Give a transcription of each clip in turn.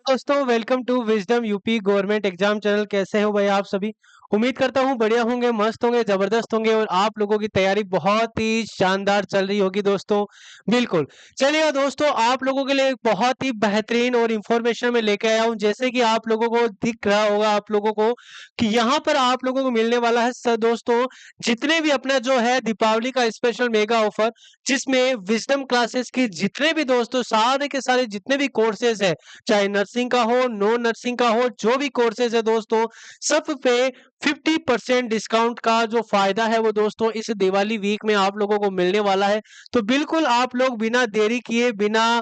दोस्तों, welcome to Wisdom UP government exam channel. कैसे हो भाई आप सभी? उम्मीद करता हूँ बढ़िया होंगे, मस्त होंगे, जबरदस्त होंगे और आप लोगों की तैयारी बहुत ही शानदार चल रही होगी दोस्तों। बिल्कुल। चलिए दोस्तों, आप लोगों के लिए एक बहुत ही बेहतरीन और इन्फॉर्मेशन मैं लेके आया हूँ। जैसे कि आप लोगों को दिख रहा होगा आप लोगों को कि यहाँ पर आप लोगों को मिलने वाला है दोस्तों, जितने भी अपना जो है दीपावली का स्पेशल मेगा ऑफर, जिसमें विज़डम क्लासेस के जितने भी दोस्तों सारे के सारे जितने भी कोर्सेज है, चाहे नर्सिंग का हो, नॉन नर्सिंग का हो, जो भी कोर्सेज है दोस्तों, सब पे 50% डिस्काउंट का जो फायदा है वो दोस्तों इस दिवाली वीक में आप लोगों को मिलने वाला है। तो बिल्कुल आप लोग बिना देरी किए, बिना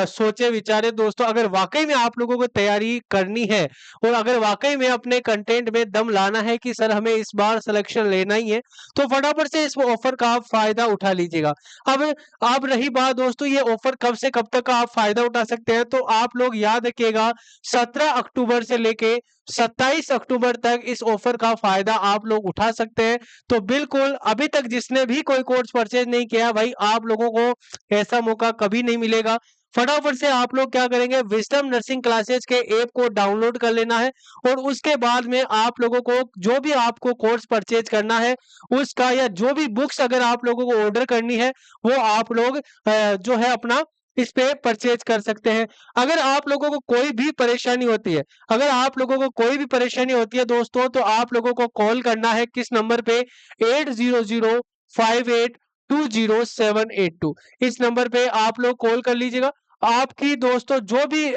सोचे विचारे दोस्तों, अगर वाकई में आप लोगों को तैयारी करनी है और अगर वाकई में अपने कंटेंट में दम लाना है कि सर हमें इस बार सिलेक्शन लेना ही है, तो फटाफट से इस ऑफर का आप फायदा उठा लीजिएगा। अब रही बात दोस्तों, ये ऑफर कब से कब तक का आप फायदा उठा सकते हैं, तो आप लोग याद रखिएगा 17 अक्टूबर से लेके 27 अक्टूबर तक इस ऑफर का फायदा आप लोग उठा सकते हैं। तो बिल्कुल अभी तक जिसने भी कोई कोर्स परचेज नहीं किया भाई, आप लोगों को ऐसा मौका कभी नहीं मिलेगा। फटाफट से आप लोग क्या करेंगे, विजडम नर्सिंग क्लासेस के ऐप को डाउनलोड कर लेना है और उसके बाद में आप लोगों को जो भी आपको कोर्स परचेज करना है उसका, या जो भी बुक्स अगर आप लोगों को ऑर्डर करनी है, वो आप लोग जो है अपना इस पे परचेज कर सकते हैं। अगर आप लोगों को कोई भी परेशानी होती है, अगर आप लोगों को कोई भी परेशानी होती है दोस्तों, तो आप लोगों को कॉल करना है किस नंबर पे, 8005820782। इस नंबर पे आप लोग कॉल कर लीजिएगा। आपकी दोस्तों जो भी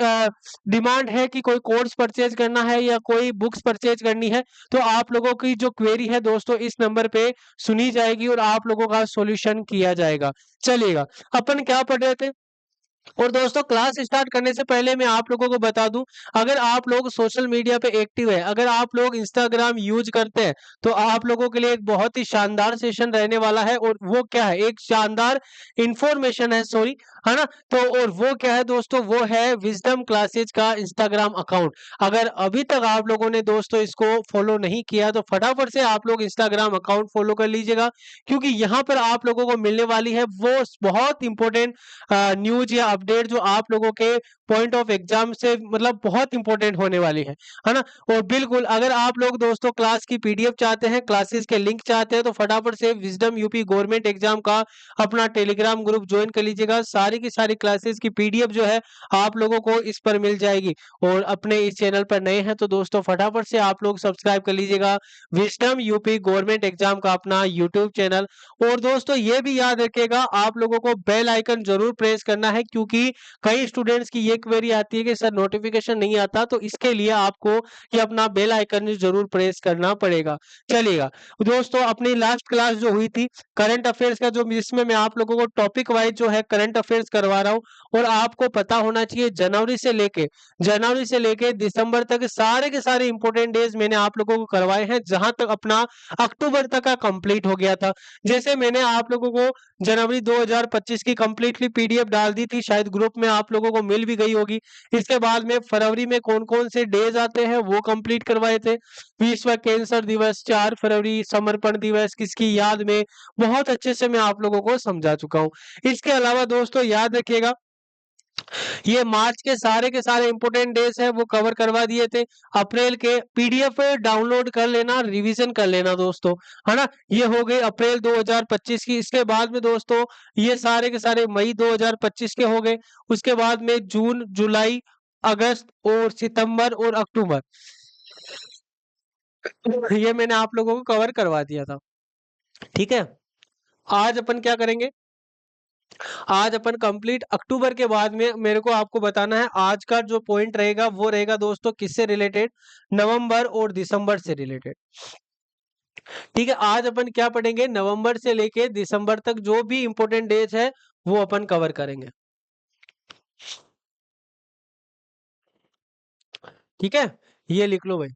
डिमांड है कि कोई कोर्स परचेज करना है या कोई बुक्स परचेज करनी है, तो आप लोगों की जो क्वेरी है दोस्तों इस नंबर पे सुनी जाएगी और आप लोगों का सॉल्यूशन किया जाएगा। चलिएगा, अपन क्या पढ़ रहे थे, और दोस्तों क्लास स्टार्ट करने से पहले मैं आप लोगों को बता दूं, अगर आप लोग सोशल मीडिया पे एक्टिव है, अगर आप लोग इंस्टाग्राम यूज करते हैं, तो आप लोगों के लिए एक बहुत ही शानदार सेशन रहने वाला है। और वो क्या है, एक शानदार इंफॉर्मेशन है, सॉरी, है ना। तो और वो क्या है दोस्तों, वो है विजडम क्लासेज का इंस्टाग्राम अकाउंट। अगर अभी तक आप लोगों ने दोस्तों इसको फॉलो नहीं किया, तो फटाफट से आप लोग इंस्टाग्राम अकाउंट फॉलो कर लीजिएगा, क्योंकि यहाँ पर आप लोगों को मिलने वाली है वो बहुत इंपॉर्टेंट न्यूज या अपडेट जो आप लोगों के पॉइंट ऑफ एग्जाम से मतलब बहुत इंपॉर्टेंट होने वाली है ना। और बिल्कुल अगर आप लोग दोस्तों क्लास की पीडीएफ चाहते हैं, क्लासेस के लिंक चाहते हैं, तो फटाफट से विजडम यूपी गवर्नमेंट एग्जाम का अपना टेलीग्राम ग्रुप ज्वाइन कर लीजिएगा। सारी की सारी क्लासेस की पीडीएफ जो है आप लोगों को इस पर मिल जाएगी। और अपने इस चैनल पर नए हैं तो दोस्तों फटाफट से आप लोग सब्सक्राइब कर लीजिएगा, विजडम यूपी गवर्नमेंट एग्जाम का अपना यूट्यूब चैनल। और दोस्तों ये भी याद रखिएगा, आप लोगों को बेल आइकन जरूर प्रेस करना है, क्योंकि कई स्टूडेंट्स की ये क्वेरी आती है कि सर नोटिफिकेशन नहीं आता, तो इसके लिए आपको ये अपना बेल आइकन जरूर प्रेस करना पड़ेगा। चलिएगा दोस्तों, अपनी लास्ट क्लास जो हुई थी करंट अफेयर्स का, जो जिसमें मैं आप लोगों को टॉपिक वाइज जो है करंट अफेयर्स करवा रहा हूँ, और आपको पता होना चाहिए जनवरी से लेके दिसंबर तक सारे के सारे इंपॉर्टेंट डेज मैंने आप लोगों को करवाए हैं, जहां तक अपना अक्टूबर तक का कंप्लीट हो गया था। जैसे मैंने आप लोगों को जनवरी 2025 की कंप्लीटली पीडीएफ डाल दी थी, शायद ग्रुप में आप लोगों को मिल भी गई होगी। इसके बाद में फरवरी में कौन कौन से डेज आते हैं वो कंप्लीट करवाए थे। विश्व कैंसर दिवस, 4 फरवरी समर्पण दिवस किसकी याद में, बहुत अच्छे से मैं आप लोगों को समझा चुका हूँ। इसके अलावा दोस्तों याद रखिएगा, ये मार्च के सारे इंपोर्टेंट डेज है वो कवर करवा दिए थे। अप्रैल के पीडीएफ डाउनलोड कर लेना, रिवीजन कर लेना दोस्तों, है ना। ये हो गई अप्रैल 2025 की। इसके बाद में दोस्तों ये सारे के सारे मई 2025 के हो गए। उसके बाद में जून, जुलाई, अगस्त और सितंबर और अक्टूबर, ये मैंने आप लोगों को कवर करवा दिया था। ठीक है, आज अपन क्या करेंगे, आज अपन कंप्लीट अक्टूबर के बाद में मेरे को आपको बताना है आज का जो पॉइंट रहेगा वो रहेगा दोस्तों किससे रिलेटेड, नवंबर और दिसंबर से रिलेटेड। ठीक है, आज अपन क्या पढ़ेंगे, नवंबर से लेके दिसंबर तक जो भी इंपॉर्टेंट डेज है वो अपन कवर करेंगे। ठीक है, ये लिख लो भाई।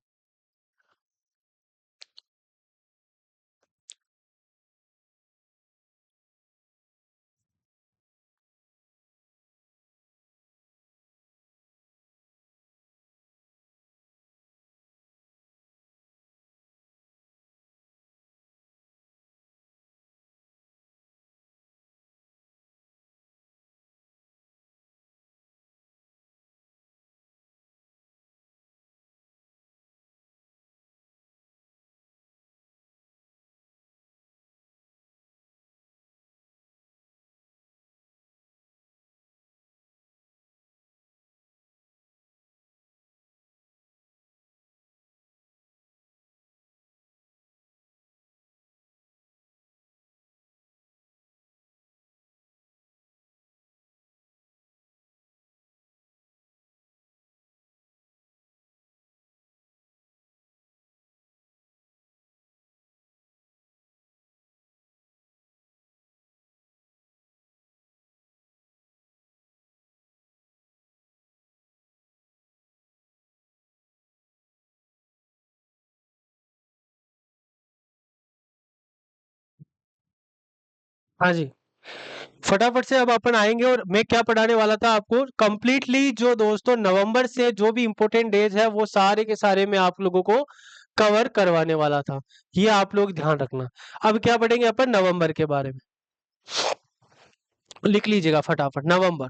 हाँ जी, फटाफट से अब अपन आएँगे और मैं क्या पढ़ाने वाला था आपको कंप्लीटली जो दोस्तों नवंबर से जो भी इम्पोर्टेंट डेज़ है वो सारे के सारे मैं आप लोगों को कवर करवाने वाला था। ये आप लोग ध्यान रखना। अब क्या पढ़ेंगे अपन नवंबर के बारे में। लिख लीजिएगा फटाफट नवंबर।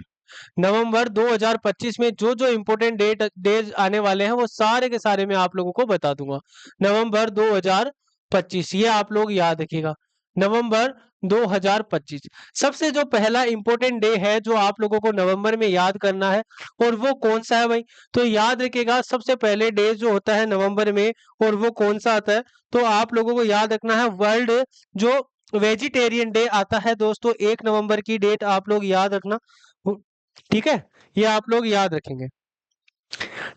नवंबर 2025 में जो-जो इम्पोर्टेंट डेज़ आने वाले हैं वो सारे के सारे मैं आप लोगों को बता दूँगा। नवंबर 2025 ये आप लोग याद रखिएगा। नवंबर 2025 सबसे जो पहला इम्पोर्टेंट डे है जो आप लोगों को नवंबर में याद करना है और वो कौन-सा है भाई? तो याद रखिएगा सबसे पहले डे जो होता है नवंबर में और वो कौन-सा आता है? तो आप लोगों को याद रखना है वर्ल्ड जो वेजिटेरियन डे आता है दोस्तों 1 नवंबर की डेट आप लोग याद रखना। वो ठीक है? ये आप लोग याद रखेंगे।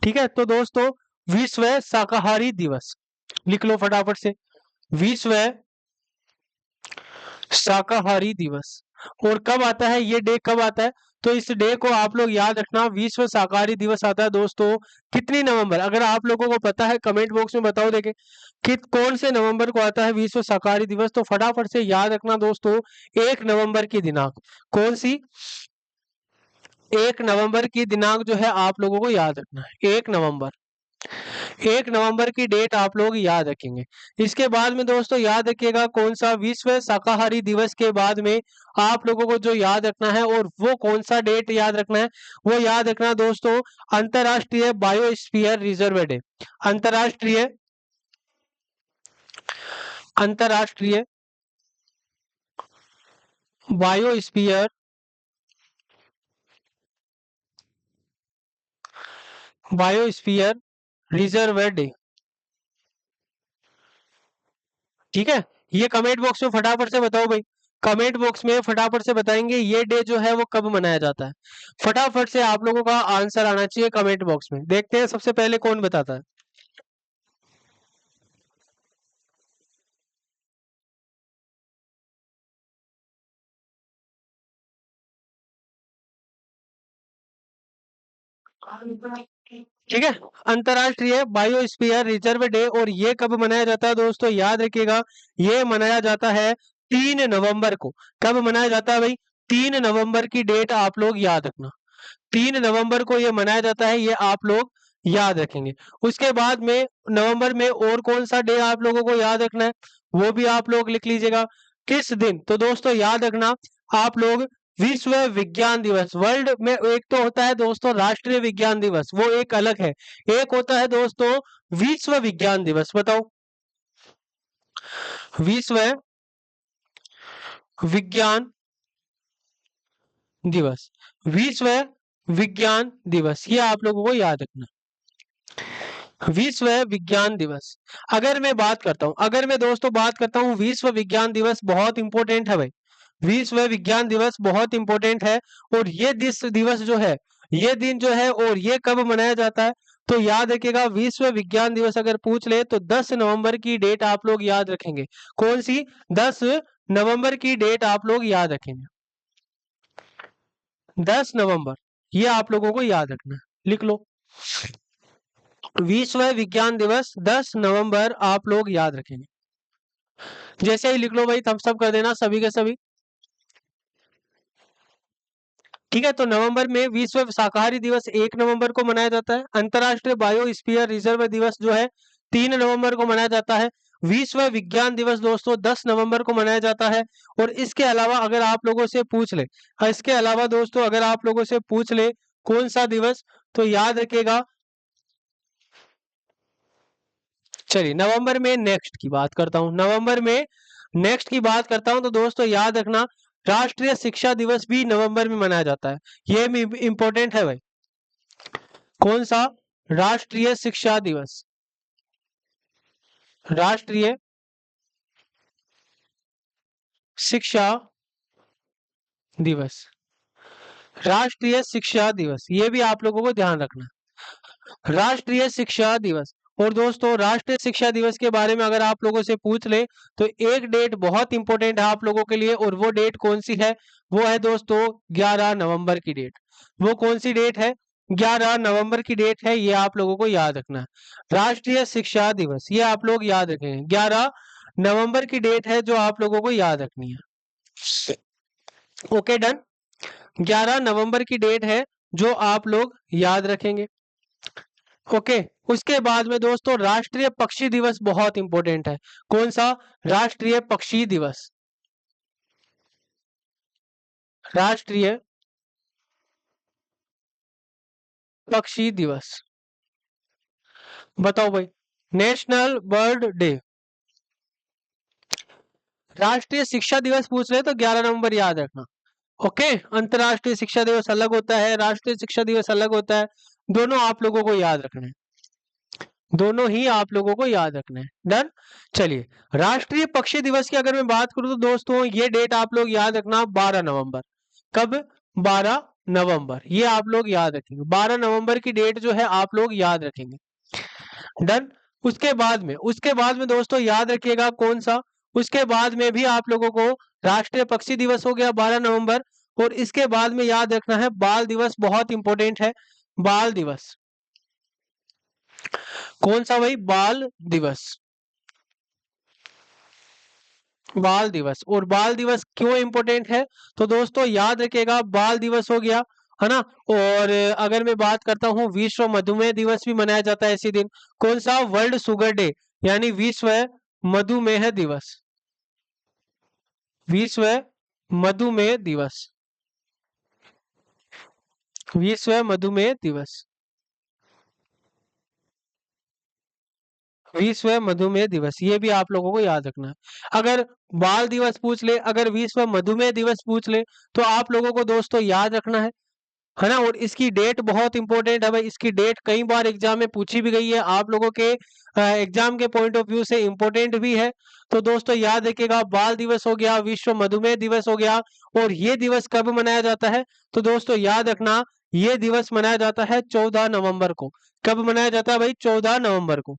ठीक है? तो दोस्तों विश्व शाकाहारी दिवस लिख लो फटाफट से। विश्व शाकाहारी दिवस और कब आता है ये डे कब आता है? तो इस डे को आप लोग याद रखना विश्व शाकाहारी दिवस आता है दोस्तों कितनी नवंबर? अगर आप लोगों को पता है कमेंट बॉक्स में बताओ देखें कि कौन से नवंबर को आता है विश्व शाकाहारी दिवस तो फटाफट से याद रखना दोस्तों 1 नवंबर की दिनांक। कौन-सी? 1 नवंबर की दिनांक जो है आप लोगों को याद रखना है 1 नवंबर। 1 नवंबर की डेट आप लोग याद रखेंगे। इसके बाद में दोस्तों याद रखिएगा कौन-सा विश्व शाकाहारी दिवस के बाद में आप लोगों को जो याद रखना है और वो कौन-सा डेट याद रखना है, वो याद रखना दोस्तों अंतर्राष्ट्रीय बायोस्फीयर रिजर्व डे। अंतर्राष्ट्रीय अंतर्राष्ट्रीय बायोस्फीयर बायोस्फीयर रिजर्व डे। ठीक है? ये कमेंट बॉक्स में फटाफट से बताओ भाई। कमेंट बॉक्स में फटाफट से बताएँगे ये डे जो है वो कब मनाया जाता है। फटाफट से आप लोगों का आंसर आना चाहिए कमेंट बॉक्स में। देखते हैं सबसे पहले कौन बताता है। ठीक है? अंतर्राष्ट्रीय बायोस्फीयर रिजर्व डे और ये कब मनाया जाता है दोस्तों याद रखिएगा, ये मनाया जाता है 3 नवंबर को। कब मनाया जाता है भाई? 3 नवंबर की डेट आप लोग याद रखना। 3 नवंबर को ये मनाया जाता है, ये आप लोग याद रखेंगे। उसके बाद में नवंबर में और कौन-सा डे आप लोगों को याद रखना है, वो भी आप लोग लिख लीजिएगा। किस दिन? तो दोस्तों याद रखना आप लोग विश्व विज्ञान दिवस वर्ल्ड में एक तो होता है दोस्तों राष्ट्रीय विज्ञान दिवस, वो एक अलग है। एक होता है दोस्तों विश्व विज्ञान दिवस, बताओ? विश्व विज्ञान दिवस, विश्व विज्ञान दिवस, ये आप लोगों को याद रखना। विश्व विज्ञान दिवस। अगर मैं दोस्तों बात करता हूँ विश्व विज्ञान दिवस बहुत इंपॉर्टेंट है भाई। विश्व विज्ञान दिवस बहुत इंपॉर्टेंट है और ये दिवस जो है, ये दिन जो है और ये कब मनाया जाता है? तो याद रखिएगा विश्व विज्ञान दिवस अगर पूछ ले तो 10 नवंबर की डेट आप लोग याद रखेंगे। कौन-सी? 10 नवंबर की डेट आप लोग याद रखेंगे। 10 नवंबर, ये आप लोगों को याद रखना है। लिख लो। विश्व विज्ञान दिवस 10 नवंबर आप लोग याद रखेंगे। जैसे ही लिख लो भाई थम्स अप कर देना सभी के सभी। ठीक है? तो नवंबर में विश्व शाकाहारी दिवस 1 नवंबर को मनाया जाता है। अंतर्राष्ट्रीय बायोस्फीयर रिजर्व दिवस जो है 3 नवंबर को मनाया जाता है। विश्व विज्ञान दिवस दोस्तों 10 नवंबर को मनाया जाता है और इसके अलावा अगर आप लोगों से पूछ ले इसके अलावा दोस्तों अगर आप लोगों से पूछ ले कौन-सा दिवस तो याद रखिएगा चलिए नवंबर में नेक्स्ट की बात करता हूँ। नवंबर में नेक्स्ट की बात करता हूँ तो दोस्तों याद रखना राष्ट्रीय शिक्षा दिवस भी नवंबर में मनाया जाता है। ये भी इम्पोर्टेंट है भाई। कौन सा? राष्ट्रीय शिक्षा दिवस। राष्ट्रीय शिक्षा दिवस। राष्ट्रीय शिक्षा दिवस ये भी आप लोगों को ध्यान रखना। राष्ट्रीय शिक्षा दिवस और दोस्तों राष्ट्रीय शिक्षा दिवस के बारे में अगर आप लोगों से पूछ ले तो एक डेट बहुत इंपॉर्टेंट है आप लोगों के लिए और वो डेट कौन सी है? वो है दोस्तों 11 नवंबर की डेट। वो कौन सी डेट है? 11 नवंबर की डेट है, ये आप लोगों को याद रखना है। राष्ट्रीय शिक्षा दिवस ये आप लोग याद रखेंगे। 11 नवंबर की डेट है जो आप लोगों को याद रखनी है। Okay done. 11 नवंबर की डेट है जो आप लोग याद रखेंगे। ओके, उसके बाद में दोस्तों राष्ट्रीय पक्षी दिवस बहुत इंपॉर्टेंट है। कौन सा? राष्ट्रीय पक्षी दिवस। राष्ट्रीय पक्षी दिवस, बताओ भाई। National bird day. राष्ट्रीय शिक्षा दिवस पूछ रहे तो 11 नवंबर याद रखना। ओके, अंतरराष्ट्रीय शिक्षा दिवस अलग होता है, राष्ट्रीय शिक्षा दिवस अलग होता है। दोनों आप लोगों को याद रखना है, दोनों ही आप लोगों को याद रखना है। डन। चलिए, राष्ट्रीय पक्षी दिवस की अगर मैं बात करूं तो दोस्तों ये डेट आप लोग याद रखना, 12 नवंबर। कब? 12 नवंबर, ये आप लोग याद रखेंगे। 12 नवंबर की डेट जो है आप लोग याद रखेंगे। डन। उसके बाद में दोस्तों याद रखिएगा कौन सा, उसके बाद में भी आप लोगों को राष्ट्रीय पक्षी दिवस हो गया 12 नवंबर। और इसके बाद में याद रखना है बाल दिवस, बहुत इंपॉर्टेंट है। बाल दिवस। कौन सा भाई? बाल दिवस। बाल दिवस। और बाल दिवस क्यों इंपॉर्टेंट है? तो दोस्तों याद रखिएगा, बाल दिवस हो गया, है ना। और अगर मैं बात करता हूँ, विश्व मधुमेह दिवस भी मनाया जाता है इसी दिन। कौन सा? वर्ल्ड शुगर डे, यानी विश्व मधुमेह दिवस। विश्व मधुमेह दिवस। विश्व मधुमेह दिवस। विश्व मधुमेह दिवस, ये भी आप लोगों को याद रखना है। अगर बाल दिवस पूछ ले, अगर विश्व मधुमेह दिवस पूछ ले, तो आप लोगों को दोस्तों याद रखना है ना। और इसकी डेट बहुत इंपॉर्टेंट है भाई, इसकी डेट कई बार एग्जाम में पूछी भी गई है, आप लोगों के एग्जाम के पॉइंट ऑफ व्यू से इंपॉर्टेंट भी है। तो दोस्तों याद रखिएगा, बाल दिवस हो गया, विश्व मधुमेह दिवस हो गया। और ये दिवस कब मनाया जाता है? तो दोस्तों याद रखना, ये दिवस मनाया जाता है 14 नवंबर को। कब मनाया जाता है भाई? 14 नवंबर को।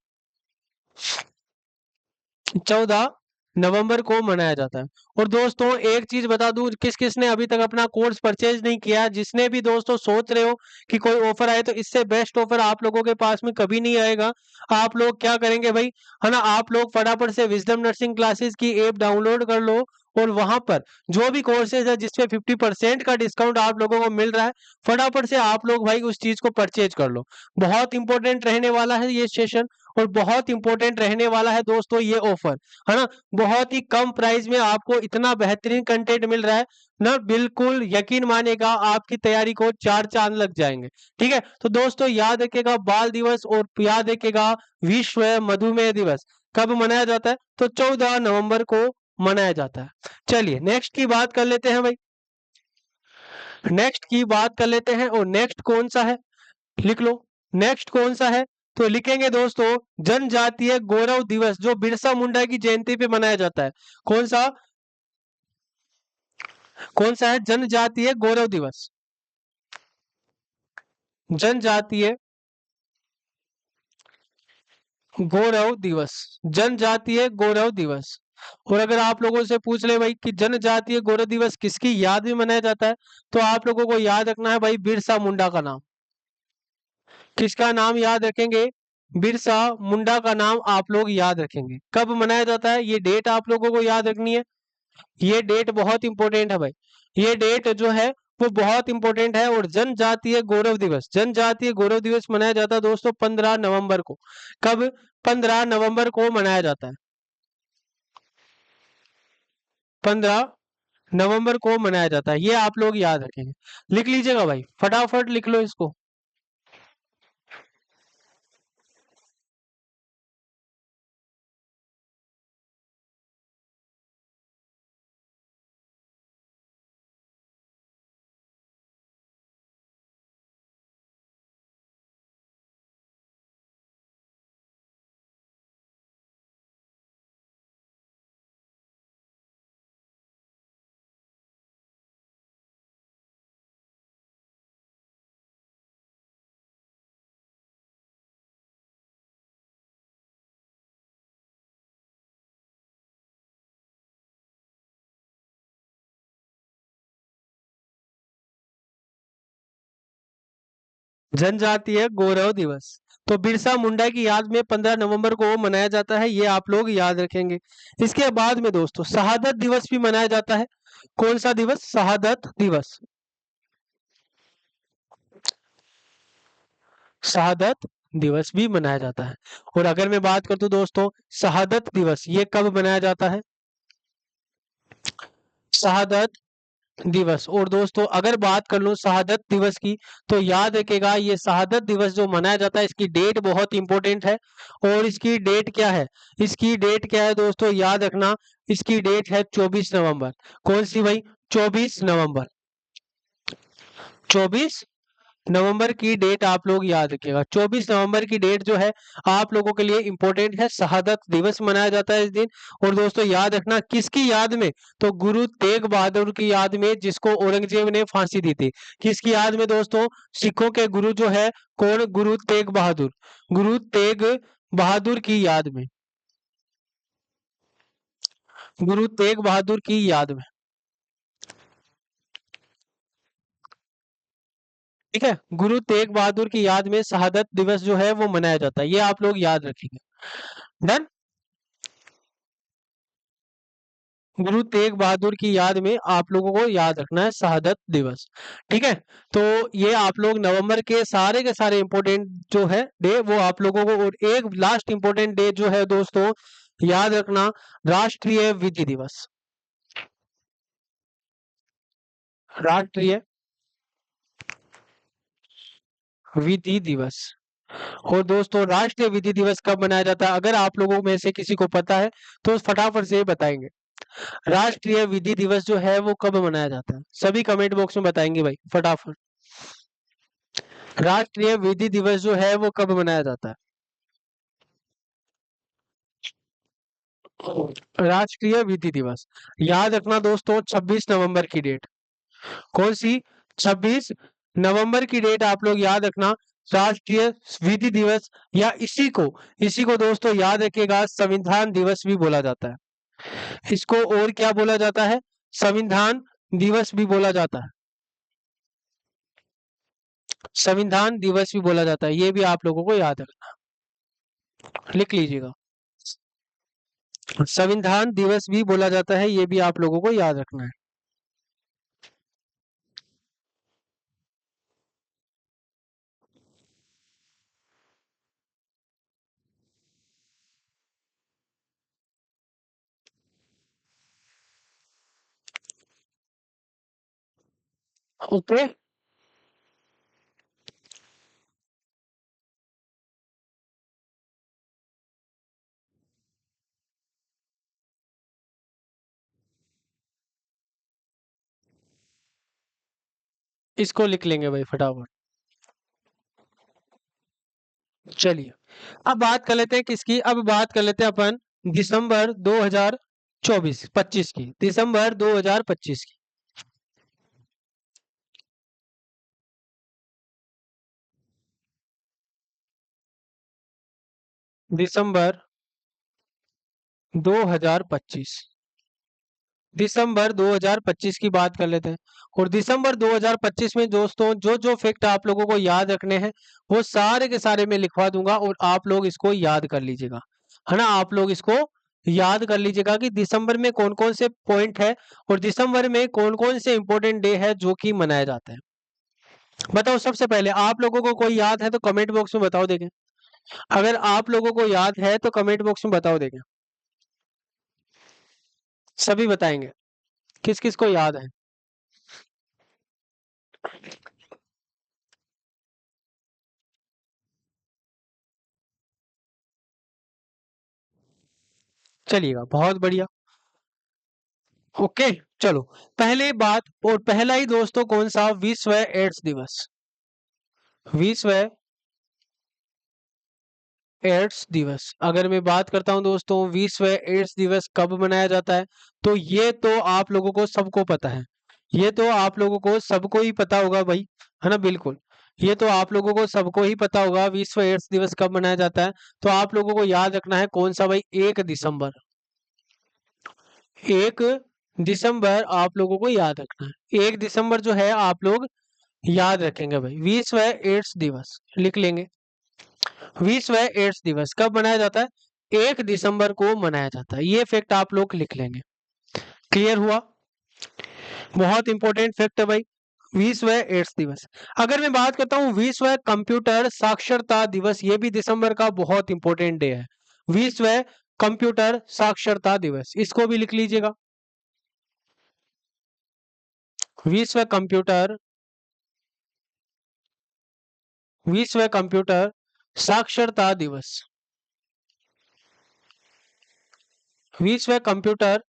14 नवंबर को मनाया जाता है। और दोस्तों एक चीज बता दूं, किस किस ने अभी तक अपना कोर्स परचेज नहीं किया, जिसने भी दोस्तों सोच रहे हो कि कोई ऑफर आए, तो इससे बेस्ट ऑफर आप लोगों के पास में कभी नहीं आएगा। आप लोग क्या करेंगे भाई, है ना, आप लोग फटाफट से विजडम नर्सिंग क्लासेस की ऐप डाउनलोड कर लो। और वहां पर जो भी कोर्सेज है जिसपे 50% का डिस्काउंट आप लोगों को मिल रहा है, फटाफट से आप लोग भाई उस चीज को परचेज कर लो। बहुत इंपॉर्टेंट रहने वाला है ये सेशन, और बहुत इंपॉर्टेंट रहने वाला है दोस्तों ये ऑफर, है ना। बहुत ही कम प्राइस में आपको इतना बेहतरीन कंटेंट मिल रहा है ना, बिल्कुल यकीन मानेगा, आपकी तैयारी को चार चांद लग जाएंगे। ठीक है, तो दोस्तों याद रखिएगा बाल दिवस, और याद रखिएगा विश्व मधुमेह दिवस कब मनाया जाता है? तो 14 नवंबर को मनाया जाता है। चलिए नेक्स्ट की बात कर लेते हैं भाई, नेक्स्ट की बात कर लेते हैं। और नेक्स्ट कौन सा है, लिख लो। नेक्स्ट कौन सा है? तो लिखेंगे दोस्तों, जनजातीय गौरव दिवस, जो बिरसा मुंडा की जयंती पे मनाया जाता है। कौन सा? कौन सा है? जनजातीय गौरव दिवस। जनजातीय गौरव दिवस। जनजातीय गौरव दिवस। और अगर आप लोगों से पूछ ले भाई कि जनजातीय गौरव दिवस किसकी याद में मनाया जाता है, तो आप लोगों को याद रखना है भाई बिरसा मुंडा का नाम। किसका नाम याद रखेंगे? बिरसा मुंडा का नाम आप लोग याद रखेंगे। कब मनाया जाता है ये डेट आप लोगों को याद रखनी है। ये डेट बहुत इंपॉर्टेंट है भाई, ये डेट जो है वो बहुत इंपॉर्टेंट है। और जनजातीय गौरव दिवस, जनजातीय गौरव दिवस मनाया जाता है दोस्तों 15 नवंबर को। कब? 15 नवंबर को मनाया जाता है। 15 नवंबर को मनाया जाता है, ये आप लोग याद रखेंगे। लिख लीजिएगा भाई, फटाफट लिख लो इसको। जनजातीय गौरव दिवस, तो बिरसा मुंडा की याद में 15 नवंबर को मनाया जाता है, ये आप लोग याद रखेंगे। इसके बाद में दोस्तों शहादत दिवस भी मनाया जाता है। कौन सा दिवस? शहादत दिवस। शहादत दिवस भी मनाया जाता है। और अगर मैं बात करता हूँ दोस्तों, शहादत दिवस ये कब मनाया जाता है? शहादत दिवस। और दोस्तों अगर बात कर लूं शहादत दिवस की, तो याद रखिएगा ये शहादत दिवस जो मनाया जाता है इसकी डेट बहुत इंपॉर्टेंट है। और इसकी डेट क्या है? इसकी डेट क्या है दोस्तों, याद रखना। इसकी डेट है 24 नवंबर। कौन सी भाई? 24 नवंबर। 24 नवंबर की डेट आप लोग याद रखिएगा। 24 नवंबर की डेट जो है आप लोगों के लिए इंपॉर्टेंट है। शहादत दिवस मनाया जाता है इस दिन। और दोस्तों याद रखना किसकी याद में? तो गुरु तेग बहादुर की याद में, जिसको औरंगजेब ने फांसी दी थी। किसकी याद में दोस्तों? सिखों के गुरु जो है कौन? गुरु तेग बहादुर। गुरु तेग बहादुर की याद में। गुरु तेग बहादुर की याद में। ठीक है, गुरु तेग बहादुर की याद में शहादत दिवस जो है वो मनाया जाता है, ये आप लोग याद रखेंगे। डन। गुरु तेग बहादुर की याद में आप लोगों को याद रखना है शहादत दिवस। ठीक है, तो ये आप लोग नवंबर के सारे इंपॉर्टेंट जो है डे वो आप लोगों को। और एक लास्ट इंपॉर्टेंट डे जो है दोस्तों, याद रखना, राष्ट्रीय विधि दिवस। राष्ट्रीय विधि दिवस। और दोस्तों राष्ट्रीय विधि दिवस कब मनाया जाता है? अगर आप लोगों में से किसी को पता है तो फटाफट से बताएंगे। राष्ट्रीय विधि दिवस जो है वो कब मनाया जाता है? सभी कमेंट बॉक्स में बताएंगे भाई फटाफट। राष्ट्रीय विधि दिवस जो है वो कब मनाया जाता है? राष्ट्रीय विधि दिवस। याद रखना दोस्तों 26 नवंबर की डेट। कौन सी? 26 नवंबर की डेट आप लोग याद रखना। राष्ट्रीय विधि दिवस, या इसी को दोस्तों याद रखिएगा संविधान दिवस भी बोला जाता है। इसको और क्या बोला जाता है? संविधान दिवस भी बोला जाता है। संविधान दिवस भी बोला जाता है, ये भी आप लोगों को याद रखना, लिख लीजिएगा। संविधान दिवस भी बोला जाता है, ये भी आप लोगों को याद रखना है। ओके, इसको लिख लेंगे भाई फटाफट। चलिए, अब बात कर लेते हैं किसकी? अब बात कर लेते हैं अपन दिसंबर 2024-25 की। दिसंबर 2025 की। दिसंबर 2025। दिसंबर 2025 की बात कर लेते हैं। और दिसंबर 2025 में दोस्तों जो जो फैक्ट आप लोगों को याद रखने हैं वो सारे के सारे मैं लिखवा दूंगा, और आप लोग इसको याद कर लीजिएगा, है ना? आप लोग इसको याद कर लीजिएगा कि दिसंबर में कौन कौन से पॉइंट है और दिसंबर में कौन कौन से इंपॉर्टेंट डे है जो कि मनाए जाते हैं। बताओ, सबसे पहले आप लोगों को कोई याद है तो कमेंट बॉक्स में बताओ देंगे। अगर आप लोगों को याद है तो कमेंट बॉक्स में बताओ देंगे। सभी बताएंगे किस किस को याद है। चलिएगा, बहुत बढ़िया। ओके, चलो, पहले बात और पहला ही दोस्तों कौन सा? विश्व एड्स दिवस। विश्व एड्स दिवस। अगर मैं बात करता हूं दोस्तों विश्व एड्स दिवस कब मनाया जाता है, तो ये तो आप लोगों को सबको पता है। ये तो आप लोगों को सबको ही पता होगा भाई, है ना? बिल्कुल, ये तो आप लोगों को सबको ही पता होगा विश्व एड्स दिवस कब मनाया जाता है। तो आप लोगों को याद रखना है कौन सा भाई? 1 दिसंबर। 1 दिसंबर आप लोगों को याद रखना है। 1 दिसंबर जो है आप लोग याद रखेंगे भाई, विश्व एड्स दिवस लिख लेंगे। विश्व एड्स दिवस कब मनाया जाता है? 1 दिसंबर को मनाया जाता है, ये फैक्ट आप लोग लिख लेंगे। क्लियर हुआ? बहुत इंपॉर्टेंट फैक्ट है भाई। विश्व एड्स दिवस। अगर मैं बात करता हूँ विश्व कंप्यूटर साक्षरता दिवस, ये भी दिसंबर का बहुत इंपॉर्टेंट डे है। विश्व कंप्यूटर साक्षरता दिवस, इसको भी लिख लीजिएगा। विश्व कंप्यूटर साक्षरता दिवस। विश्व कंप्यूटर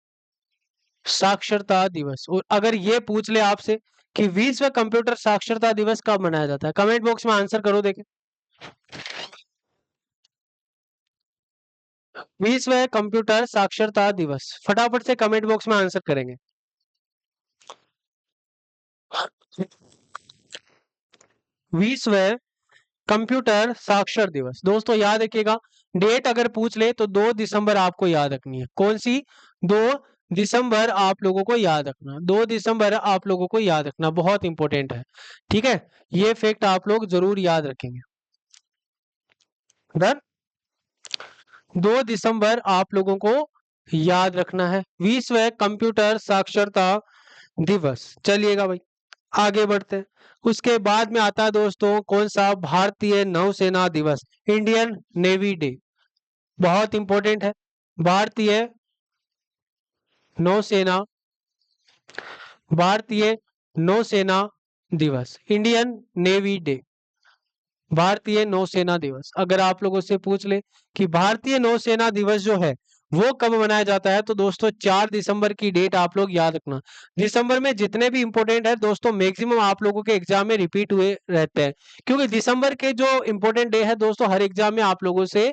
साक्षरता दिवस। और अगर ये पूछ ले आपसे कि विश्व कंप्यूटर साक्षरता दिवस कब मनाया जाता है, कमेंट बॉक्स में आंसर करो देखें। विश्व कंप्यूटर साक्षरता दिवस, फटाफट से कमेंट बॉक्स में आंसर करेंगे। विश्व कंप्यूटर साक्षर दिवस, दोस्तों याद रखिएगा। डेट अगर पूछ ले तो 2 दिसंबर आपको याद रखनी है। कौन सी? 2 दिसंबर आप लोगों को याद रखना, 2 दिसंबर आप लोगों को याद रखना, बहुत इंपॉर्टेंट है। ठीक है, ये फैक्ट आप लोग जरूर याद रखेंगे। डन। 2 दिसंबर आप लोगों को याद रखना है, विश्व कंप्यूटर साक्षरता दिवस। चलिएगा भाई, आगे बढ़ते हैं। उसके बाद में आता है दोस्तों कौन सा? भारतीय नौसेना दिवस, इंडियन नेवी डे। बहुत इंपॉर्टेंट है। भारतीय नौसेना भारतीय नौसेना दिवस, इंडियन नेवी डे। भारतीय नौसेना दिवस, अगर आप लोगों से पूछ ले कि भारतीय नौसेना दिवस जो है वो कब मनाया जाता है, तो दोस्तों 4 दिसंबर की डेट आप लोग याद रखना। दिसंबर में जितने भी इंपॉर्टेंट है दोस्तों, मैक्सिमम आप लोगों के एग्जाम में रिपीट हुए रहते हैं, क्योंकि दिसंबर के जो इंपॉर्टेंट डे है दोस्तों हर एग्जाम में आप लोगों से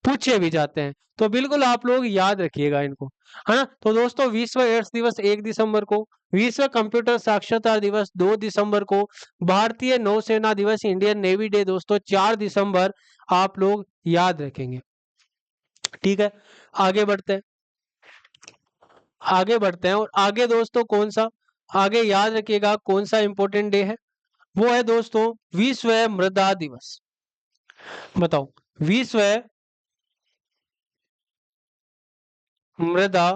पूछे भी जाते हैं। तो बिल्कुल आप लोग याद रखिएगा इनको, है ना। तो दोस्तों विश्व एड्स दिवस 1 दिसंबर को, विश्व कंप्यूटर साक्षरता दिवस 2 दिसंबर को, भारतीय नौसेना दिवस इंडियन नेवी डे दोस्तों 4 दिसंबर आप लोग याद रखेंगे। ठीक है, आगे बढ़ते हैं। और आगे दोस्तों कौन सा? आगे याद रखिएगा कौन सा इंपॉर्टेंट डे है, वो है दोस्तों विश्व मृदा दिवस। बताओ, विश्व मृदा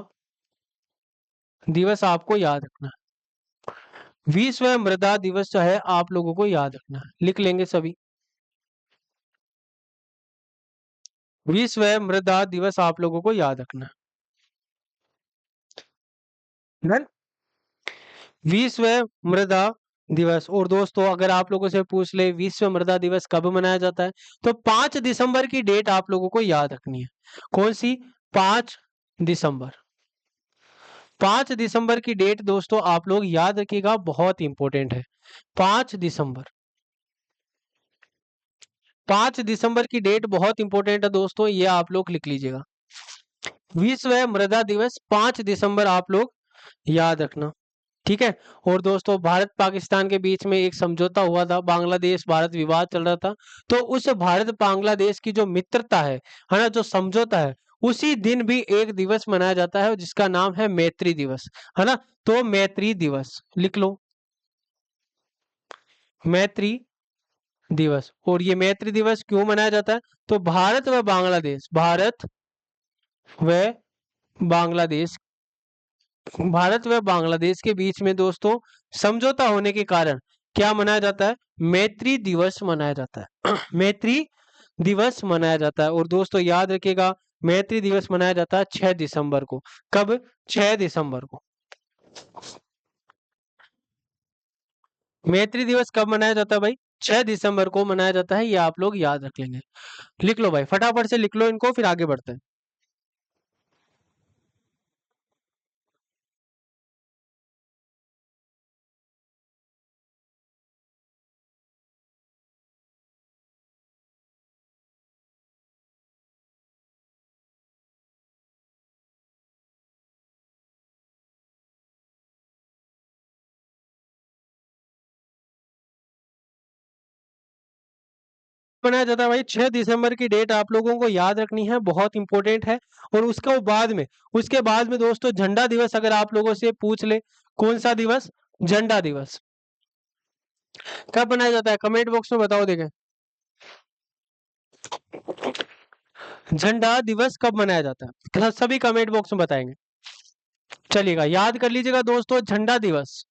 दिवस आपको याद रखना है। विश्व मृदा दिवस जो है आप लोगों को याद रखना है, लिख लेंगे सभी। विश्व मृदा दिवस आप लोगों को याद रखना है। Done? विश्व मृदा दिवस। और दोस्तों अगर आप लोगों से पूछ ले विश्व मृदा दिवस कब मनाया जाता है, तो 5 दिसंबर की डेट आप लोगों को याद रखनी है। कौन सी? 5 दिसंबर। 5 दिसंबर की डेट दोस्तों आप लोग याद रखिएगा, बहुत इंपॉर्टेंट है। 5 दिसंबर, 5 दिसंबर की डेट बहुत इंपॉर्टेंट है दोस्तों, ये आप लोग लिख लीजिएगा। विश्व मृदा दिवस 5 दिसंबर आप लोग याद रखना। ठीक है। और दोस्तों भारत पाकिस्तान के बीच में एक समझौता हुआ था, बांग्लादेश भारत विवाद चल रहा था, तो उस भारत बांग्लादेश की जो मित्रता है ना, जो समझौता है, उसी दिन भी एक दिवस मनाया जाता है जिसका नाम है मैत्री दिवस, है ना। तो मैत्री दिवस लिख लो, मैत्री दिवस। और ये मैत्री दिवस क्यों मनाया जाता है? तो व बांग्लादेश भारत व बांग्लादेश के बीच में दोस्तों समझौता होने के कारण क्या मनाया जाता है? मैत्री दिवस मनाया जाता है। मैत्री दिवस मनाया जाता है। और दोस्तों याद रखिएगा मैत्री दिवस मनाया जाता है 6 दिसंबर को। कब? 6 दिसंबर को। मैत्री दिवस कब मनाया जाता है भाई? 6 दिसंबर को मनाया जाता है, ये आप लोग याद रख लेंगे। लिख लो भाई, फटाफट से लिख लो इनको, फिर आगे बढ़ते हैं। मनाया जाता है भाई 6 दिसंबर की डेट आप लोगों को याद रखनी है, बहुत इंपॉर्टेंट है। और उसके बाद में दोस्तों झंडा दिवस अगर आप लोगों से पूछ ले, कौन सा दिवस? झंडा दिवस कब मनाया जाता है, कमेंट बॉक्स में बताओ देखें। झंडा दिवस कब मनाया जाता है, सभी कमेंट बॉक्स में बताएंगे। चलिएगा, याद कर लीजिएगा दोस्तों, झंडा दिवस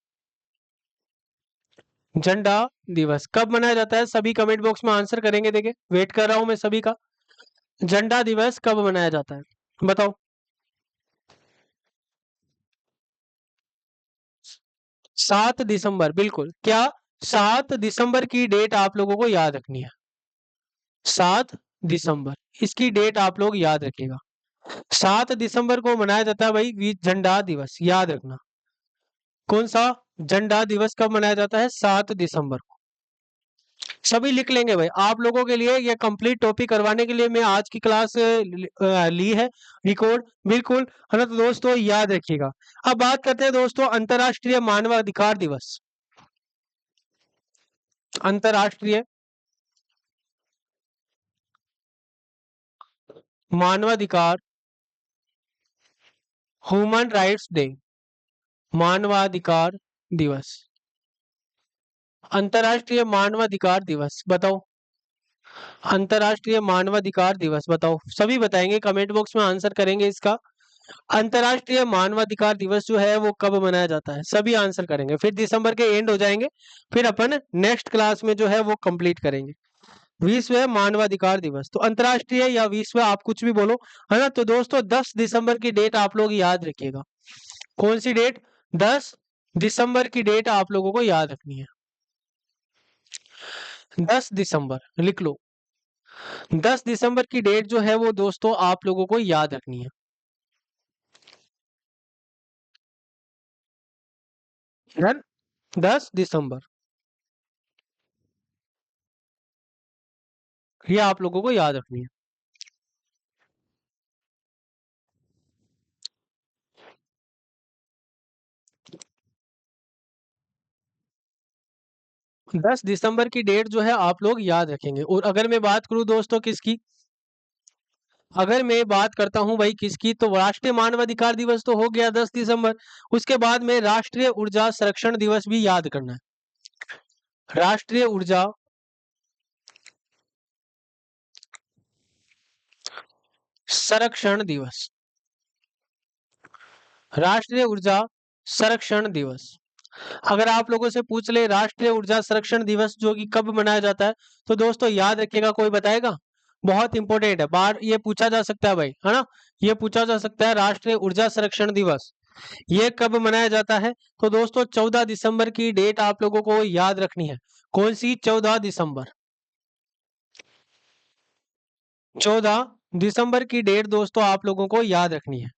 झंडा दिवस कब मनाया जाता है? सभी कमेंट बॉक्स में आंसर करेंगे। देखिए वेट कर रहा हूं मैं सभी का। झंडा दिवस कब मनाया जाता है बताओ। 7 दिसंबर, बिल्कुल। क्या 7 दिसंबर की डेट आप लोगों को याद रखनी है? 7 दिसंबर, इसकी डेट आप लोग याद रखिएगा। 7 दिसंबर को मनाया जाता है भाई झंडा दिवस, याद रखना। कौन सा झंडा दिवस कब मनाया जाता है? 7 दिसंबर को। सभी लिख लेंगे भाई। आप लोगों के लिए ये कंप्लीट टॉपिक करवाने के लिए मैं आज की क्लास ली है रिकॉर्ड, बिल्कुल, है ना। तो दोस्तों याद रखिएगा। अब बात करते हैं दोस्तों अंतर्राष्ट्रीय मानवाधिकार दिवस। अंतर्राष्ट्रीय मानवाधिकार, ह्यूमन राइट्स डे, मानवाधिकार दिवस, अंतर्राष्ट्रीय मानवाधिकार दिवस बताओ। अंतर्राष्ट्रीय मानवाधिकार दिवस बताओ। सभी बताएंगे, कमेंट बॉक्स में आंसर करेंगे इसका। अंतर्राष्ट्रीय मानवाधिकार दिवस जो है वो कब मनाया जाता है? सभी आंसर करेंगे। फिर दिसंबर के एंड हो जाएंगे, फिर अपन नेक्स्ट क्लास में जो है वो कंप्लीट करेंगे। विश्व मानवाधिकार दिवस, तो अंतर्राष्ट्रीय या विश्व आप कुछ भी बोलो, है ना। तो दोस्तों 10 दिसंबर की डेट आप लोग याद रखिएगा। कौन सी डेट? 10 दिसंबर की डेट आप लोगों को याद रखनी है। 10 दिसंबर लिख लो। 10 दिसंबर की डेट जो है वो दोस्तों आप लोगों को याद रखनी है। डन। 10 दिसंबर, ये आप लोगों को याद रखनी है। 10 दिसंबर की डेट जो है आप लोग याद रखेंगे। और अगर मैं बात करूं दोस्तों किसकी, अगर मैं बात करता हूं भाई किसकी, तो राष्ट्रीय मानवाधिकार दिवस तो हो गया 10 दिसंबर। उसके बाद में राष्ट्रीय ऊर्जा संरक्षण दिवस भी याद करना है। राष्ट्रीय ऊर्जा संरक्षण दिवस, राष्ट्रीय ऊर्जा संरक्षण दिवस। अगर आप लोगों से पूछ ले राष्ट्रीय ऊर्जा संरक्षण दिवस जो कि कब मनाया जाता है, तो दोस्तों याद रखिएगा। कोई बताएगा? बहुत इंपॉर्टेंट है, बार ये पूछा जा सकता है भाई, है ना। ये पूछा जा सकता है राष्ट्रीय ऊर्जा संरक्षण दिवस ये कब मनाया जाता है? तो दोस्तों 14 दिसंबर की डेट आप लोगों को याद रखनी है। कौन सी? 14 दिसंबर। 14 दिसंबर की डेट दोस्तों आप लोगों को याद रखनी है।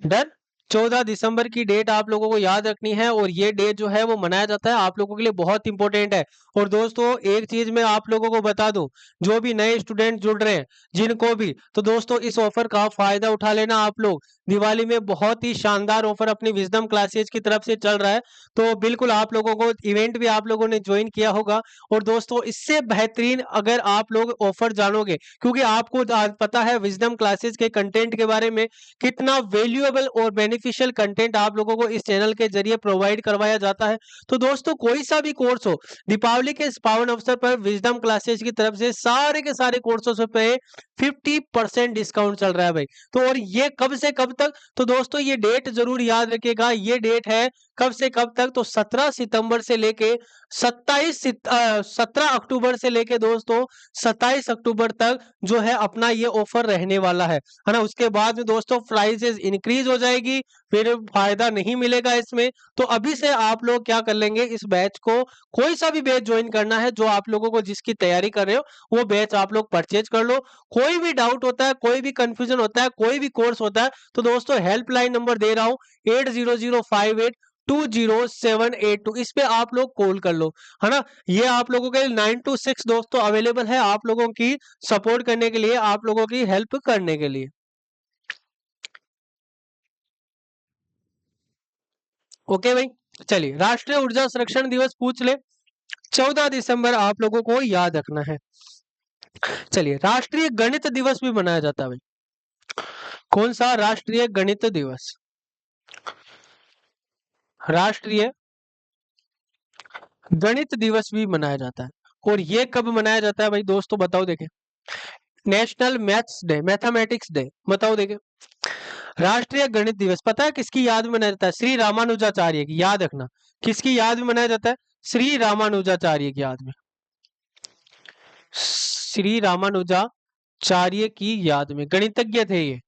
डन। 14 दिसंबर की डेट आप लोगों को याद रखनी है, और ये डेट जो है वो मनाया जाता है आप लोगों के लिए बहुत इंपॉर्टेंट है। और दोस्तों एक चीज मैं आप लोगों को बता दूं, जो भी नए स्टूडेंट जुड़ रहे हैं जिनको भी, तो दोस्तों इस ऑफर का फायदा उठा लेना आप लोग। दिवाली में बहुत ही शानदार ऑफर अपनी विजडम क्लासेज की तरफ से चल रहा है। तो बिल्कुल आप लोगों को इवेंट भी आप लोगों ने ज्वाइन किया होगा। और दोस्तों इससे बेहतरीन अगर आप लोग ऑफर जानोगे, क्योंकि आपको पता है विजडम क्लासेज के कंटेंट के बारे में, कितना वैल्यूएबल और बेनिफिशियल कंटेंट आप लोगों को इस चैनल के जरिए प्रोवाइड करवाया जाता है। तो दोस्तों कोई सा भी कोर्स हो, दीपावली के इस पावन अवसर पर विजडम क्लासेस की तरफ से सारे के सारे कोर्सों पे 50% डिस्काउंट चल रहा है भाई। तो और ये कब से कब तक? तो दोस्तों ये डेट जरूर याद रखिएगा। ये डेट है कब से कब तक? तो 17 सितंबर से लेके 17 अक्टूबर से लेके दोस्तों 27 अक्टूबर तक जो है अपना ये ऑफर रहने वाला है ना। उसके बाद में दोस्तों प्राइसेस इंक्रीज हो जाएगी, फिर फायदा नहीं मिलेगा इसमें। तो अभी से आप लोग क्या कर लेंगे, इस बैच को, कोई सा भी बैच ज्वाइन करना है जो आप लोगों को जिसकी तैयारी कर रहे हो, वो बैच आप लोग परचेज कर लो। कोई भी डाउट होता है, कोई भी कंफ्यूजन होता है, कोई भी कोर्स होता है, तो दोस्तों हेल्पलाइन नंबर दे रहा हूँ 8005820782, इस पे आप लोग कॉल कर लो, है ना। ये आप लोगों के लिए 9 to 6 दोस्तों अवेलेबल है, आप लोगों की सपोर्ट करने के लिए, आप लोगों की हेल्प करने के लिए। ओके भाई, चलिए राष्ट्रीय ऊर्जा संरक्षण दिवस पूछ ले। 14 दिसंबर आप लोगों को याद रखना है। चलिए राष्ट्रीय गणित दिवस भी मनाया जाता है भाई। कौन सा? राष्ट्रीय गणित दिवस, राष्ट्रीय गणित दिवस भी मनाया जाता है। और ये कब मनाया जाता है भाई दोस्तों बताओ देखें। National maths day, mathematics day, बताओ देखें। राष्ट्रीय गणित दिवस पता है किसकी याद में मनाया जाता है? श्री रामानुजाचार्य की, याद रखना। किसकी याद में मनाया जाता है? श्री रामानुजाचार्य की याद में, श्री रामानुजाचार्य की याद में, गणितज्ञ थे ये,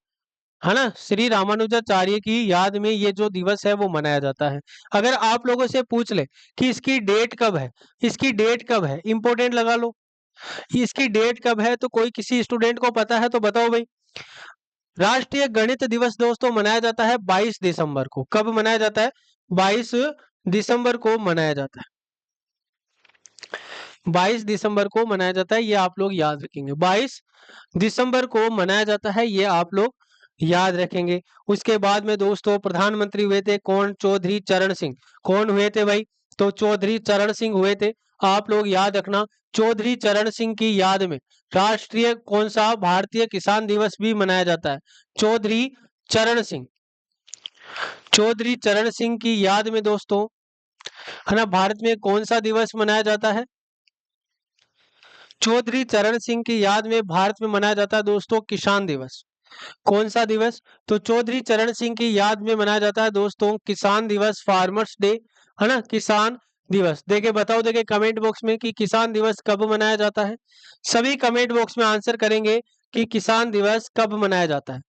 है ना। श्री रामानुजाचार्य की याद में ये जो दिवस है वो मनाया जाता है। अगर आप लोगों से पूछ ले कि इसकी डेट कब है, इसकी डेट कब है, इंपॉर्टेंट लगा लो, इसकी डेट कब है, तो कोई किसी स्टूडेंट को पता है तो बताओ भाई। राष्ट्रीय गणित दिवस दोस्तों मनाया जाता है 22 दिसंबर को। कब मनाया जाता है? 22 दिसंबर को मनाया जाता है। 22 दिसंबर को मनाया जाता है, ये आप लोग याद रखेंगे। 22 दिसंबर को मनाया जाता है, ये आप लोग याद रखेंगे। उसके बाद में दोस्तों प्रधानमंत्री हुए थे कौन? चौधरी चरण सिंह। कौन हुए थे भाई? तो चौधरी चरण सिंह हुए थे। आप लोग याद रखना, चौधरी चरण सिंह की याद में राष्ट्रीय कौन सा भारतीय किसान दिवस भी मनाया जाता है? चौधरी चरण सिंह, चौधरी चरण सिंह की याद में दोस्तों, है ना, भारत में कौन सा दिवस मनाया जाता है? चौधरी चरण सिंह की याद में भारत में मनाया जाता है दोस्तों किसान दिवस। कौन सा दिवस? तो चौधरी चरण सिंह की याद में मनाया जाता है दोस्तों किसान दिवस, फार्मर्स डे, है ना, किसान दिवस। देखे बताओ, देखे कमेंट बॉक्स में कि किसान दिवस कब मनाया जाता है। सभी कमेंट बॉक्स में आंसर करेंगे कि किसान दिवस कब मनाया जाता है।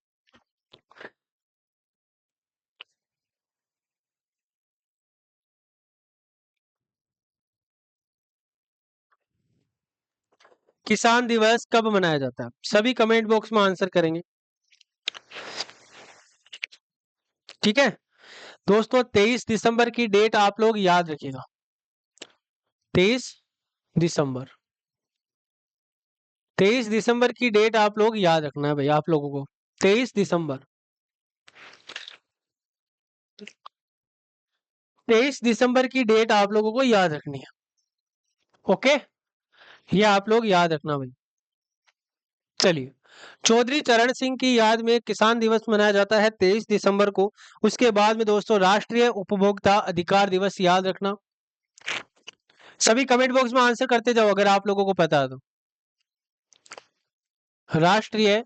किसान दिवस कब मनाया जाता है, सभी कमेंट बॉक्स में आंसर करेंगे। ठीक है दोस्तों, 23 दिसंबर की डेट आप लोग याद रखिएगा। 23 दिसंबर, 23 दिसंबर की डेट आप लोग याद रखना है भाई आप लोगों को। 23 दिसंबर, 23 दिसंबर की डेट आप लोगों को याद रखनी है। ओके, ये आप लोग याद रखना भाई। चलिए, चौधरी चरण सिंह की याद में किसान दिवस मनाया जाता है 23 दिसंबर को। उसके बाद में दोस्तों राष्ट्रीय उपभोक्ता अधिकार दिवस याद रखना। सभी कमेंट बॉक्स में आंसर करते जाओ अगर आप लोगों को पता है तो। राष्ट्रीय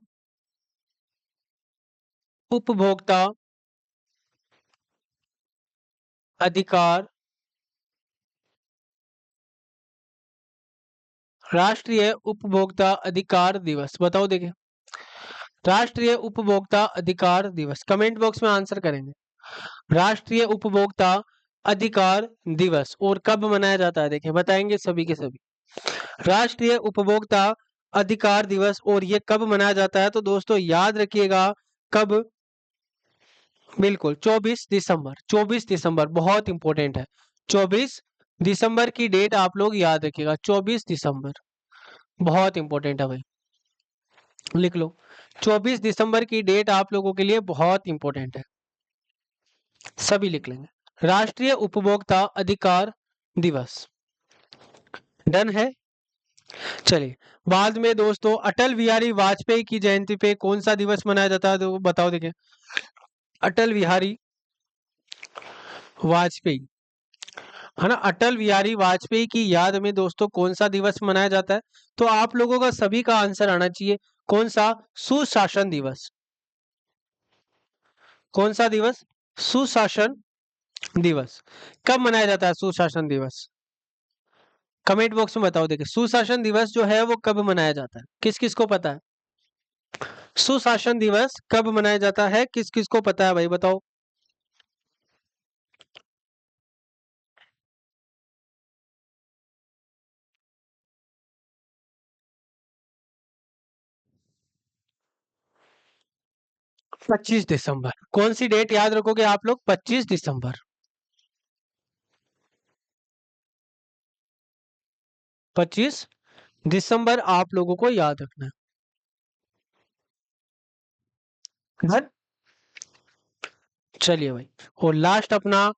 उपभोक्ता अधिकार, राष्ट्रीय उपभोक्ता अधिकार दिवस, बताओ देखिए। राष्ट्रीय उपभोक्ता अधिकार दिवस, कमेंट बॉक्स में आंसर करेंगे। राष्ट्रीय उपभोक्ता अधिकार दिवस और कब मनाया जाता है, देखिए बताएंगे सभी के सभी। राष्ट्रीय उपभोक्ता अधिकार दिवस और ये कब मनाया जाता है, तो दोस्तों याद रखिएगा कब, बिल्कुल 24 दिसंबर। 24 दिसंबर बहुत इंपॉर्टेंट है। 24 दिसंबर की डेट आप लोग याद रखिएगा। 24 दिसंबर बहुत इंपॉर्टेंट है भाई, लिख लो। 24 दिसंबर की डेट आप लोगों के लिए बहुत इंपॉर्टेंट है, सभी लिख लेंगे। राष्ट्रीय उपभोक्ता अधिकार दिवस, डन है। चलिए, बाद में दोस्तों अटल बिहारी वाजपेयी की जयंती पे कौन सा दिवस मनाया जाता है, तो बताओ देखिए। अटल बिहारी वाजपेयी, है ना, अटल बिहारी वाजपेयी की याद में दोस्तों कौन सा दिवस मनाया जाता है, तो आप लोगों का सभी का आंसर आना चाहिए। कौन सा? सुशासन दिवस। कौन सा दिवस? सुशासन दिवस। कब मनाया जाता है सुशासन दिवस? कमेंट बॉक्स में बताओ देखिए, सुशासन दिवस जो है वो कब मनाया जाता है, किस किस को पता है? सुशासन दिवस कब मनाया जाता है, किस किस को पता है भाई बताओ। 25 दिसंबर। कौन सी डेट याद रखोगे आप लोग? 25 दिसंबर। 25 दिसंबर आप लोगों को याद रखना है। डन? चलिए भाई, और लास्ट अपना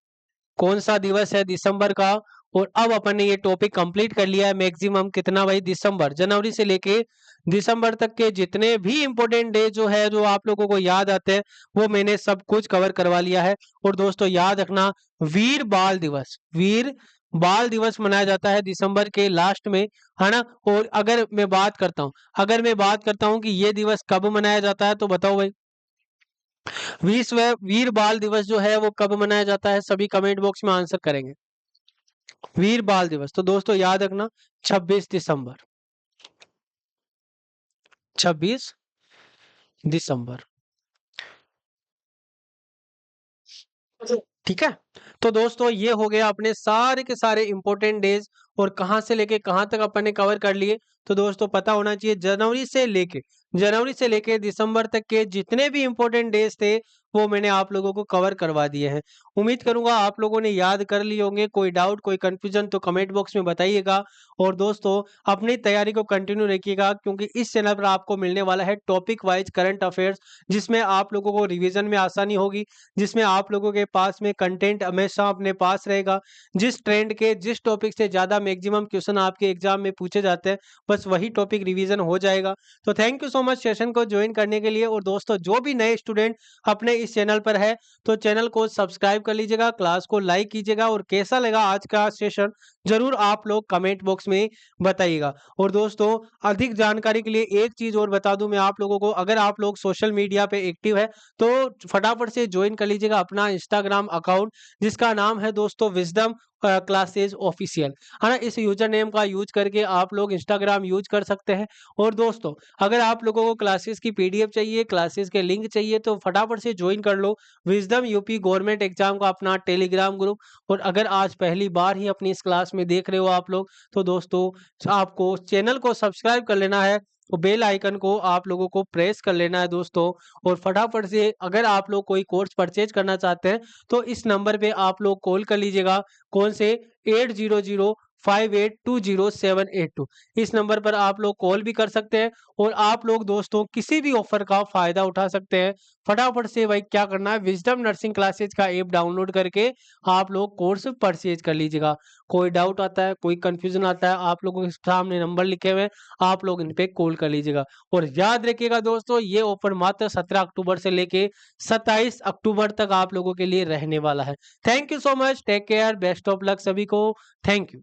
कौन सा दिवस है दिसंबर का, और अब अपन ने ये टॉपिक कंप्लीट कर लिया है। मैक्सिमम कितना भाई? दिसंबर, जनवरी से लेके दिसंबर तक के जितने भी इंपॉर्टेंट डे जो है जो आप लोगों को याद आते हैं वो मैंने सब कुछ कवर करवा लिया है। और दोस्तों याद रखना, वीर बाल दिवस, वीर बाल दिवस मनाया जाता है दिसंबर के लास्ट में, है ना। और अगर मैं बात करता हूँ, अगर मैं बात करता हूँ कि ये दिवस कब मनाया जाता है, तो बताओ भाई। विश्व वीर बाल दिवस जो है वो कब मनाया जाता है, सभी कमेंट बॉक्स में आंसर करेंगे। वीर बाल दिवस, तो दोस्तों याद रखना 26 दिसंबर, 26 दिसंबर। ठीक है। तो दोस्तों ये हो गया अपने सारे के सारे इंपॉर्टेंट डेज, और कहाँ से लेके कहाँ तक अपन ने कवर कर लिए। तो दोस्तों पता होना चाहिए जनवरी से लेके दिसंबर तक के जितने भी इंपॉर्टेंट डेज थे वो मैंने आप लोगों को कवर करवा दिए हैं। उम्मीद करूंगा आप लोगों ने याद कर लिए होंगे। कोई डाउट कोई कंफ्यूजन तो कमेंट बॉक्स में बताइएगा। और दोस्तों अपनी तैयारी को कंटिन्यू रखिएगा, क्योंकि इस चैनल पर आपको मिलने वाला है टॉपिक वाइज करंट अफेयर्स, जिसमें आप लोगों को रिवीजन में आसानी होगी, जिसमें आप लोगों के पास में कंटेंट हमेशा अपने पास रहेगा। जिस ट्रेंड के जिस टॉपिक से ज़्यादा मैक्सिमम क्वेश्चन आपके एग्जाम में पूछे जाते हैं, बस वही टॉपिक रिवीजन हो जाएगा। तो thank you so much session को ज्वाइन करने के लिए। और दोस्तों जो भी नए स्टूडेंट अपने इस चैनल पर है, तो चैनल को सब्सक्राइब कर लीजिएगा, क्लास को लाइक कीजिएगा, और कैसा लगा आज का सेशन जरूर आप लोग कमेंट बॉक्स में बताइएगा। और दोस्तों अधिक जानकारी के लिए एक चीज और बता दूं मैं आप लोगों को, अगर आप लोग सोशल मीडिया पे एक्टिव है तो फटाफट से ज्वाइन कर लीजिएगा अपना इंस्टाग्राम अकाउंट, जिसका नाम है दोस्तों विजडम क्लासेस ऑफिशियल, है ना। इस यूजर नेम का यूज करके आप लोग इंस्टाग्राम यूज कर सकते हैं। और दोस्तों अगर आप लोगों को क्लासेस की पीडीएफ चाहिए, क्लासेस के लिंक चाहिए, तो फटाफट से ज्वाइन कर लो विजडम यूपी गवर्नमेंट एग्जाम का अपना टेलीग्राम ग्रुप। और अगर आज पहली बार ही अपनी इस क्लास में देख रहे हो आप लोग, तो दोस्तों आपको चैनल को सब्सक्राइब कर लेना है, तो बेल आइकन को आप लोगों को प्रेस कर लेना है दोस्तों। और फटाफट से अगर आप लोग कोई कोर्स परचेज करना चाहते हैं, तो इस नंबर पे आप लोग कॉल कर लीजिएगा। कौन से? 8005820782। इस नंबर पर आप लोग कॉल भी कर सकते हैं, और आप लोग दोस्तों किसी भी ऑफर का फायदा उठा सकते हैं। फटाफट से भाई क्या करना है, विजडम नर्सिंग क्लासेज का ऐप डाउनलोड करके आप लोग कोर्स परचेज कर लीजिएगा। कोई डाउट आता है, कोई कंफ्यूजन आता है, आप लोगों के सामने नंबर लिखे हुए हैं, आप लोग इन पे कॉल कर लीजिएगा। और याद रखिएगा दोस्तों ये ऑफर मात्र 17 अक्टूबर से लेके 27 अक्टूबर तक आप लोगों के लिए रहने वाला है। Thank you so much, take care, best of luck सभी को। Thank you.